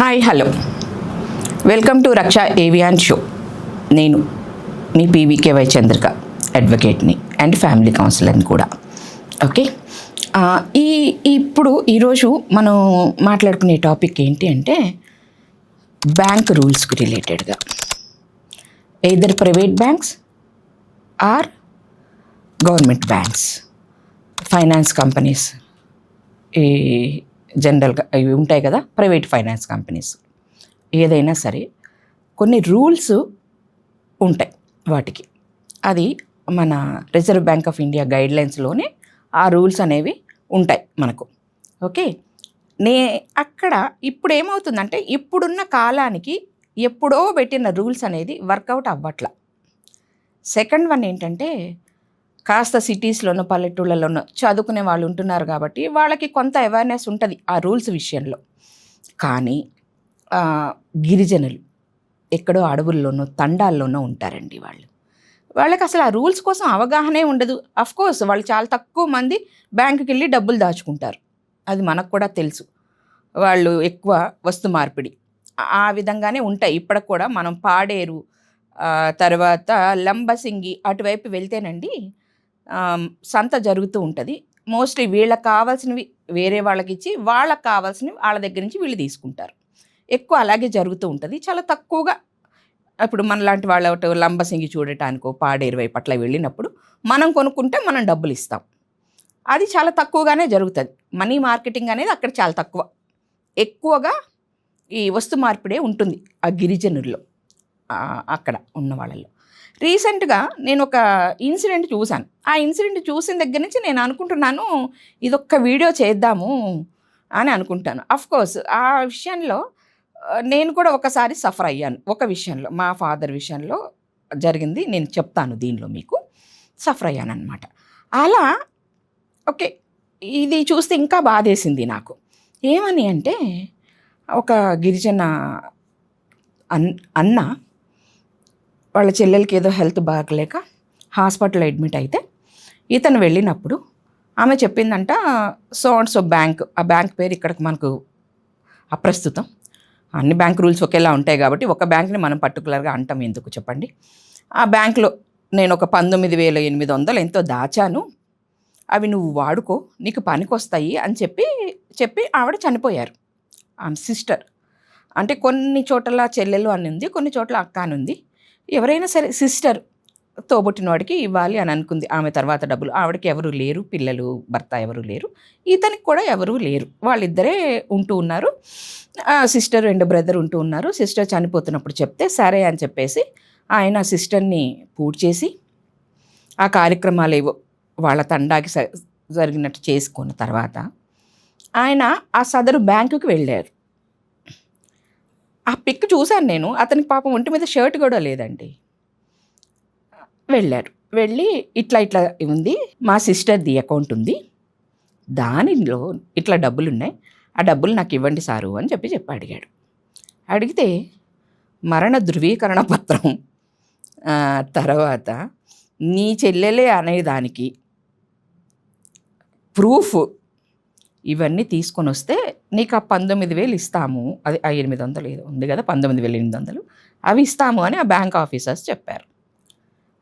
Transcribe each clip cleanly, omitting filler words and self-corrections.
Hi hello welcome to రక్ష avian show. నేను మీ పీవీకేవై Chandrika, అడ్వకేట్ని and family కౌన్సిలర్ని కూడా. ఓకే, ఈరోజు మనం మాట్లాడుకునే టాపిక్ ఏంటి అంటే బ్యాంక్ రూల్స్కి రిలేటెడ్గా. Either private banks or government banks, finance companies, ఈ జనరల్గా ఇవి ఉంటాయి కదా, ప్రైవేట్ ఫైనాన్స్ కంపెనీస్, ఏదైనా సరే కొన్ని రూల్స్ ఉంటాయి వాటికి. అది మన రిజర్వ్ బ్యాంక్ ఆఫ్ ఇండియా గైడ్లైన్స్లోనే ఆ రూల్స్ అనేవి ఉంటాయి మనకు. ఓకే, అక్కడ ఇప్పుడు ఏమవుతుందంటే ఇప్పుడున్న కాలానికి ఎప్పుడో పెట్టిన రూల్స్ అనేది వర్కౌట్ అవ్వట్ల. సెకండ్ వన్ ఏంటంటే కాస్త సిటీస్లోనూ పల్లెటూళ్ళలోనూ చదువుకునే వాళ్ళు ఉంటున్నారు కాబట్టి వాళ్ళకి కొంత అవేర్నెస్ ఉంటుంది ఆ రూల్స్ విషయంలో. కానీ గిరిజనులు ఎక్కడో అడవుల్లోనూ తండాల్లోనూ ఉంటారండి. వాళ్ళకి అసలు ఆ రూల్స్ కోసం అవగాహనే ఉండదు. అఫ్కోర్స్ వాళ్ళు చాలా తక్కువ మంది బ్యాంకుకి వెళ్ళి డబ్బులు దాచుకుంటారు, అది మనకు కూడా తెలుసు. వాళ్ళు ఎక్కువ వస్తు మార్పిడి ఆ విధంగానే ఉంటాయి. ఇప్పటికి కూడా మనం పాడేరు, తర్వాత లంబసింగి అటువైపు వెళ్తేనండి సంత జరుగుతూ ఉంటుంది. మోస్ట్లీ వీళ్ళకి కావాల్సినవి వేరే వాళ్ళకి ఇచ్చి వాళ్ళకి కావాల్సినవి వాళ్ళ దగ్గర నుంచి వీళ్ళు తీసుకుంటారు. ఎక్కువ అలాగే జరుగుతూ ఉంటుంది. చాలా తక్కువగా ఇప్పుడు మనలాంటి వాళ్ళ లంబసింగి చూడటానికో పాడేరు వైపు అట్లా వెళ్ళినప్పుడు మనం కొనుక్కుంటే మనం డబ్బులు ఇస్తాం. అది చాలా తక్కువగానే జరుగుతుంది. మనీ మార్కెటింగ్ అనేది అక్కడ చాలా తక్కువ. ఎక్కువగా ఈ వస్తు మార్పిడే ఉంటుంది ఆ గిరిజనుల్లో, అక్కడ ఉన్న వాళ్ళల్లో. రీసెంట్గా నేను ఒక ఇన్సిడెంట్ చూశాను. ఆ ఇన్సిడెంట్ చూసిన దగ్గర నుంచి నేను అనుకుంటున్నాను ఇదొక్క వీడియో చేద్దాము అని అనుకుంటాను. అఫ్కోర్స్ ఆ విషయంలో నేను కూడా ఒకసారి సఫర్ అయ్యాను. ఒక విషయంలో, మా ఫాదర్ విషయంలో జరిగింది నేను చెప్తాను దీనిలో మీకు. సఫర్ అయ్యాను అనమాట. అలా ఓకే, ఇది చూస్తే ఇంకా బాధేసింది నాకు. ఏమని అంటే ఒక గిరిజన అన్న వాళ్ళ చెల్లెలకి ఏదో హెల్త్ బాగలేక హాస్పిటల్లో అడ్మిట్ అయితే ఇతను వెళ్ళినప్పుడు ఆమె చెప్పిందంట సో అండ్ సో బ్యాంక్, ఆ బ్యాంక్ పేరు ఇక్కడికి మనకు అప్రస్తుతం. అన్ని బ్యాంక్ రూల్స్ ఒకేలా ఉంటాయి కాబట్టి ఒక బ్యాంక్ని మనం పర్టికులర్గా అంటాం ఎందుకు చెప్పండి. ఆ బ్యాంక్లో నేను ఒక 19,800 ఎంతో దాచాను, అవి నువ్వు వాడుకో, నీకు పనికొస్తాయి అని చెప్పి ఆవిడ చనిపోయారు. ఆమె సిస్టర్, అంటే కొన్ని చోట్ల చెల్లెలు అని ఉంది, కొన్ని చోట్ల అక్క అని ఉంది. ఎవరైనా సరే సిస్టర్ తోబుట్టినవాడికి ఇవ్వాలి అని అనుకుంది ఆమె. తర్వాత డబ్బులు ఆవిడకి ఎవరు లేరు, పిల్లలు భర్త ఎవరు లేరు, ఇతనికి కూడా ఎవరూ లేరు, వాళ్ళిద్దరే ఉంటూ ఉన్నారు. సిస్టర్ అండ్ బ్రదర్ ఉంటూ ఉన్నారు. సిస్టర్ చనిపోతున్నప్పుడు చెప్తే సరే అని చెప్పేసి ఆయన సిస్టర్ని పూడ్చేసి ఆ కార్యక్రమాలు ఏవో వాళ్ళ తండాకి జరిగినట్టు చేసుకున్న తర్వాత ఆయన ఆ సదరు బ్యాంకుకి వెళ్ళారు. ఆ పిక్ చూశాను నేను. అతనికి పాపం ఒంటి మీద షర్ట్ కూడా లేదండి. వెళ్ళారు, వెళ్ళి ఇట్లా ఉంది, మా సిస్టర్ది అకౌంట్ ఉంది, దానిలో ఇట్లా డబ్బులు ఉన్నాయి, ఆ డబ్బులు నాకు ఇవ్వండి సారు అని చెప్పి అడిగాడు. అడిగితే మరణ ధృవీకరణ పత్రం, తర్వాత నీ చెల్లెలే అనేదానికి ప్రూఫ్, ఇవన్నీ తీసుకొని వస్తే నీకు ఆ 19,000 ఇస్తాము, అది 800 ఏదో ఉంది కదా, 19,800 అవి ఇస్తాము అని ఆ బ్యాంక్ ఆఫీసర్స్ చెప్పారు.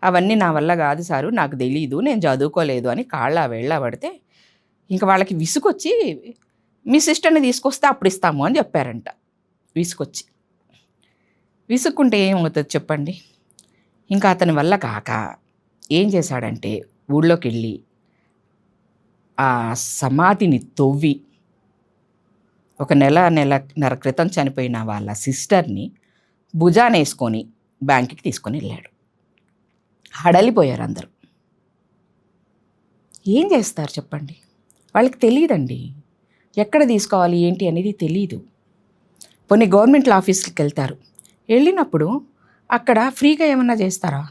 అవన్నీ నా వల్ల కాదు సారు, నాకు తెలీదు, నేను చదువుకోలేదు అని కాళ్ళ వెళ్ళబడితే ఇంకా వాళ్ళకి విసుకొచ్చి మీ సిస్టర్ని తీసుకొస్తే అప్పుడు ఇస్తాము అని చెప్పారంట. విసుక్కుంటే ఏమవుతుంది చెప్పండి. ఇంకా అతని వల్ల కాక ఏం చేశాడంటే ఊళ్ళోకి వెళ్ళి ఆ సమాధిని తవ్వి ఒక నెలన్నర క్రితం చనిపోయిన వాళ్ళ సిస్టర్ని భుజానేసుకొని బ్యాంకుకి తీసుకొని వెళ్ళాడు. హడలిపోయారు అందరూ. ఏం చేస్తారు చెప్పండి, వాళ్ళకి తెలియదండి ఎక్కడ తీసుకోవాలి ఏంటి అనేది తెలియదు. కొన్ని గవర్నమెంట్ ఆఫీస్కి వెళ్తారు, వెళ్ళినప్పుడు అక్కడ ఫ్రీగా ఏమన్నా చేస్తారా?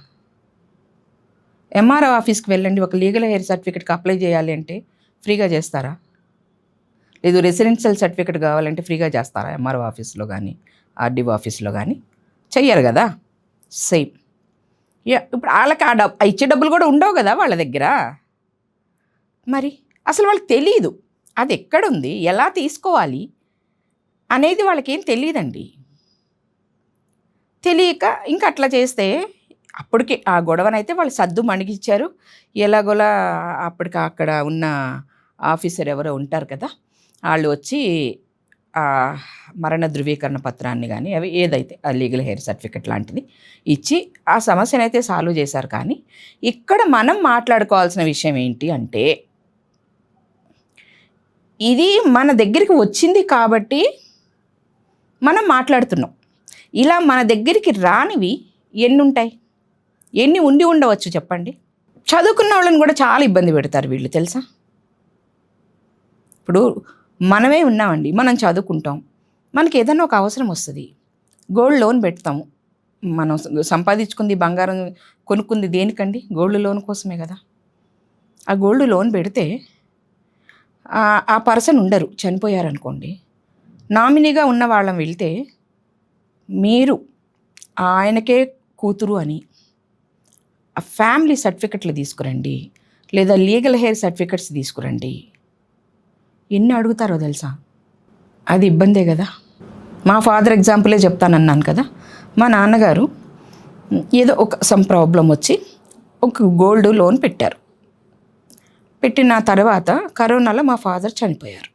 ఎంఆర్ఓ ఆఫీస్కి వెళ్ళండి, ఒక లీగల్ హెయిర్ సర్టిఫికేట్కి అప్లై చేయాలి అంటే ఫ్రీగా చేస్తారా? లేదు రెసిడెన్షియల్ సర్టిఫికేట్ కావాలంటే ఫ్రీగా చేస్తారా? ఎంఆర్ఓ ఆఫీస్లో కానీ ఆర్డీఓ ఆఫీస్లో కానీ చెయ్యరు కదా. సేమ్ ఇప్పుడు వాళ్ళకి ఇచ్చే డబ్బులు కూడా ఉండవు కదా వాళ్ళ దగ్గర. మరి అసలు వాళ్ళకి తెలీదు అది ఎక్కడుంది, ఎలా తీసుకోవాలి, అనేది వాళ్ళకేం తెలియదండి. తెలియక ఇంకా అట్లా చేస్తే అప్పటికి ఆ గొడవనైతే వాళ్ళు సద్దు మణిగిచ్చారు. ఎలాగోలా అప్పటికి అక్కడ ఉన్న ఆఫీసర్ ఎవరో ఉంటారు కదా, వాళ్ళు వచ్చి మరణ ధృవీకరణ పత్రాన్ని కానీ అవి ఏదైతే ఆ లీగల్ హెయిర్ సర్టిఫికెట్ లాంటిది ఇచ్చి ఆ సమస్యనైతే సాల్వ్ చేశారు. కానీ ఇక్కడ మనం మాట్లాడుకోవాల్సిన విషయం ఏంటి అంటే, ఇది మన దగ్గరికి వచ్చింది కాబట్టి మనం మాట్లాడుతున్నాం. ఇలా మన దగ్గరికి రానివి ఎన్ని ఉంటాయి? ఎన్ని ఉండి ఉండవచ్చు చెప్పండి? చదువుకున్న వాళ్ళని కూడా చాలా ఇబ్బంది పెడతారు వీళ్ళు, తెలుసా? ఇప్పుడు మనమే ఉన్నామండి, మనం చదువుకుంటాం, మనకి ఏదైనా ఒక అవసరం వస్తుంది, గోల్డ్ లోన్ పెడతాము. మనం సంపాదించుకుంది బంగారం కొనుక్కుంది దేనికండి? గోల్డ్ లోన్ కోసమే కదా. ఆ గోల్డ్ లోన్ పెడితే ఆ పర్సన్ ఉండరు, చనిపోయారనుకోండి, నామినీగా ఉన్న వాళ్ళం వెళ్తే మీరు ఆయనకే కూతురు అని ఆ ఫ్యామిలీ సర్టిఫికెట్లు తీసుకురండి, లేదా లీగల్ హెయిర్ సర్టిఫికెట్స్ తీసుకురండి. ఎన్ని అడుగుతారో తెలుసా? అది ఇబ్బందే కదా. మా ఫాదర్ ఎగ్జాంపులే చెప్తానన్నాను కదా. మా నాన్నగారు ఏదో సమ్ ప్రాబ్లం వచ్చి ఒక గోల్డ్ లోన్ పెట్టారు. పెట్టిన తర్వాత కరోనాలో మా ఫాదర్ చనిపోయారు.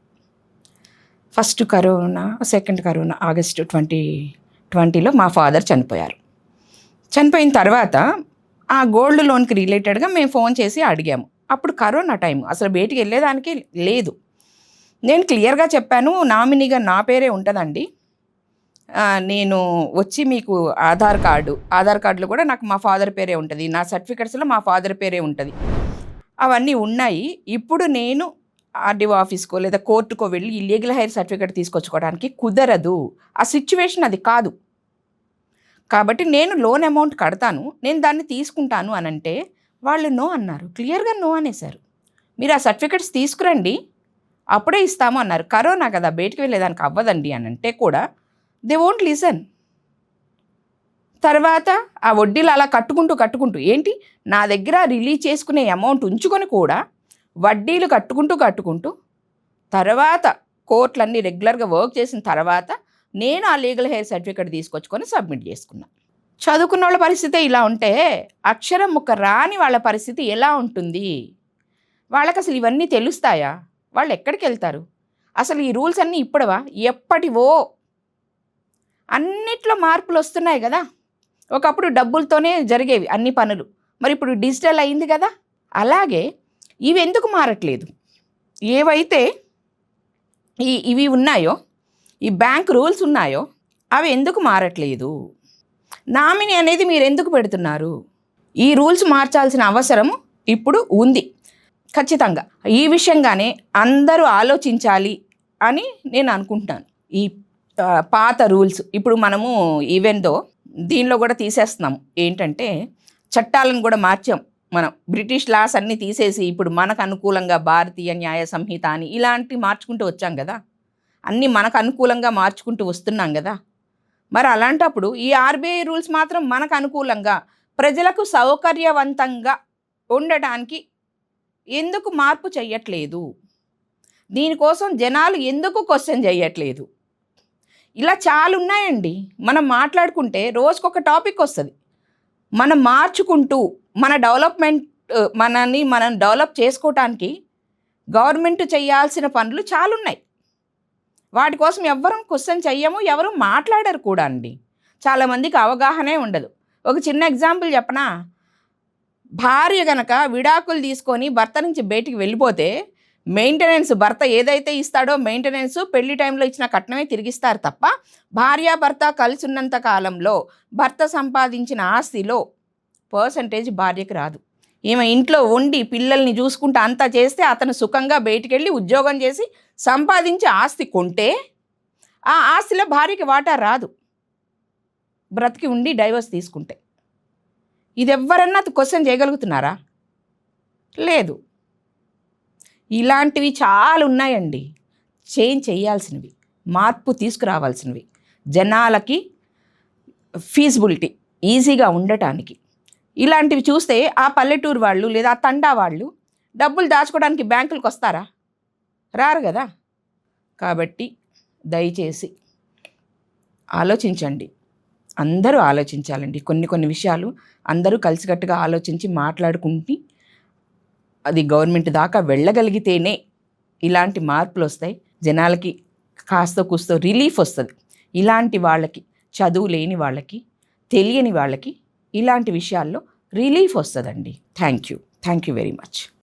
First corona, second corona, August 2020లో మా ఫాదర్ చనిపోయారు. చనిపోయిన తర్వాత ఆ గోల్డ్ లోన్కి రిలేటెడ్గా మేము ఫోన్ చేసి అడిగాము. అప్పుడు కరోనా టైం, అసలు బయటికి వెళ్ళేదానికి లేదు. నేను క్లియర్గా చెప్పాను, నామినీగా నా పేరే ఉంటుందండి, నేను వచ్చి మీకు ఆధార్ కార్డులో కూడా నాకు మా ఫాదర్ పేరే ఉంటుంది, నా సర్టిఫికెట్స్లో మా ఫాదర్ పేరే ఉంటుంది, అవన్నీ ఉన్నాయి. ఇప్పుడు నేను ఆర్డీఓ ఆఫీస్కో లేదా కోర్టుకో వెళ్ళి ఈ లీగల్ హెయిర్ సర్టిఫికెట్ తీసుకొచ్చుకోవడానికి కుదరదు, ఆ సిచ్యువేషన్ అది కాదు. కాబట్టి నేను లోన్ అమౌంట్ కడతాను, నేను దాన్ని తీసుకుంటాను అని అంటే వాళ్ళు నో అన్నారు, క్లియర్గా నో అనేసారు. మీరు ఆ సర్టిఫికెట్స్ తీసుకురండి, అప్పుడే ఇస్తాము అన్నారు. కరోనా కదా, బయటికి వెళ్ళేదానికి అవ్వదండి అని అంటే కూడా దే వోంట్ లిసన్. తర్వాత ఆ వడ్డీలు అలా కట్టుకుంటూ ఏంటి, నా దగ్గర రిలీజ్ చేసుకునే అమౌంట్ ఉంచుకొని కూడా వడ్డీలు కట్టుకుంటూ తర్వాత కోర్టులన్నీ రెగ్యులర్గా వర్క్ చేసిన తర్వాత నేను ఆ లీగల్ హెయిర్ సర్టిఫికెట్ తీసుకొచ్చుకొని సబ్మిట్ చేసుకున్నా. చదువుకున్న వాళ్ళ పరిస్థితే ఇలా ఉంటే అక్షరం ముక్క రాని వాళ్ళ పరిస్థితి ఎలా ఉంటుంది? వాళ్ళకి అసలు ఇవన్నీ తెలుస్తాయా? వాళ్ళు ఎక్కడికి వెళ్తారు? అసలు ఈ రూల్స్ అన్నీ ఇప్పుడవా, ఎప్పటివో. అన్నిట్లో మార్పులు వస్తున్నాయి కదా. ఒకప్పుడు డబ్బులతోనే జరిగేవి అన్ని పనులు, మరి ఇప్పుడు డిజిటల్ అయింది కదా. అలాగే ఇవి ఎందుకు మారట్లేదు? ఏవైతే ఇవి ఉన్నాయో, ఈ బ్యాంక్ రూల్స్ ఉన్నాయో, అవి ఎందుకు మారట్లేదు? నామినీ అనేది మీరు ఎందుకు పెడుతున్నారు? ఈ రూల్స్ మార్చాల్సిన అవసరం ఇప్పుడు ఉంది ఖచ్చితంగా. ఈ విషయంగానే అందరూ ఆలోచించాలి అని నేను అనుకుంటున్నాను. ఈ పాత రూల్స్ ఇప్పుడు మనము ఈవెన్దో దీనిలో కూడా తీసేస్తున్నాం. ఏంటంటే చట్టాలను కూడా మార్చాం మనం. బ్రిటిష్ లాస్ అన్నీ తీసేసి ఇప్పుడు మనకు అనుకూలంగా భారతీయ న్యాయ సంహిత అని ఇలాంటివి మార్చుకుంటూ వచ్చాం కదా. అన్నీ మనకు అనుకూలంగా మార్చుకుంటూ వస్తున్నాం కదా. మరి అలాంటప్పుడు ఈ ఆర్బీఐ రూల్స్ మాత్రం మనకు అనుకూలంగా ప్రజలకు సౌకర్యవంతంగా ఉండటానికి ఎందుకు మార్పు చెయ్యట్లేదు? దీనికోసం జనాలు ఎందుకు క్వశ్చన్ చేయట్లేదు? ఇలా చాలా ఉన్నాయండి. మనం మాట్లాడుకుంటే రోజుకొక టాపిక్ వస్తుంది. మనం మార్చుకుంటూ మన డెవలప్మెంట్, మనం డెవలప్ చేసుకోవటానికి గవర్నమెంట్ చేయాల్సిన పనులు చాలా ఉన్నాయి. వాటి కోసం ఎవ్వరూ క్వశ్చన్ చెయ్యము, ఎవరు మాట్లాడరు కూడా అండి. చాలామందికి అవగాహనే ఉండదు. ఒక చిన్న ఎగ్జాంపుల్ చెప్పనా? భార్య గనక విడాకులు తీసుకొని భర్త నుంచి బయటికి వెళ్ళిపోతే మెయింటెనెన్స్, భర్త ఏదైతే ఇస్తాడో మెయింటెనెన్స్, పెళ్లి టైంలో ఇచ్చిన కట్నమే తిరిగిస్తారు తప్ప భార్యాభర్త కలిసి ఉన్నంత కాలంలో భర్త సంపాదించిన ఆస్తిలో పర్సంటేజ్ భార్యకి రాదు. ఈమె ఇంట్లో ఉండి పిల్లల్ని చూసుకుంటూ అంతా చేస్తే అతను సుఖంగా బయటికి వెళ్ళి ఉద్యోగం చేసి సంపాదించి ఆస్తి కొంటే ఆ ఆస్తిలో భార్యకి వాటా రాదు, బ్రతికి ఉండి డైవర్స్ తీసుకుంటే. ఇది ఎవరన్నా క్వశ్చన్ చేయగలుగుతున్నారా? లేదు. ఇలాంటివి చాలా ఉన్నాయండి. చేంజ్ చేయాల్సినవి, మార్పు తీసుకురావాల్సినవి, జనాలకి ఫీజిబిలిటీ ఈజీగా ఉండటానికి. ఇలాంటివి చూస్తే ఆ పల్లెటూరు వాళ్ళు లేదా తండా వాళ్ళు డబ్బులు దాచుకోవడానికి బ్యాంకులకు వస్తారా? రారు కదా. కాబట్టి దయచేసి ఆలోచించండి. అందరూ ఆలోచించాలండి. కొన్ని విషయాలు అందరూ కలిసికట్టుగా ఆలోచించి మాట్లాడుకుంటే అది గవర్నమెంట్ దాకా వెళ్ళగలిగితేనే ఇలాంటి మార్పులు వస్తాయి. జనాలకి కాస్తో కూస్తో రిలీఫ్ వస్తుంది. ఇలాంటి వాళ్ళకి, చదువు లేని వాళ్ళకి, తెలియని వాళ్ళకి ఇలాంటి విషయాల్లో రిలీఫ్ వస్తుందండి. Thank you very much.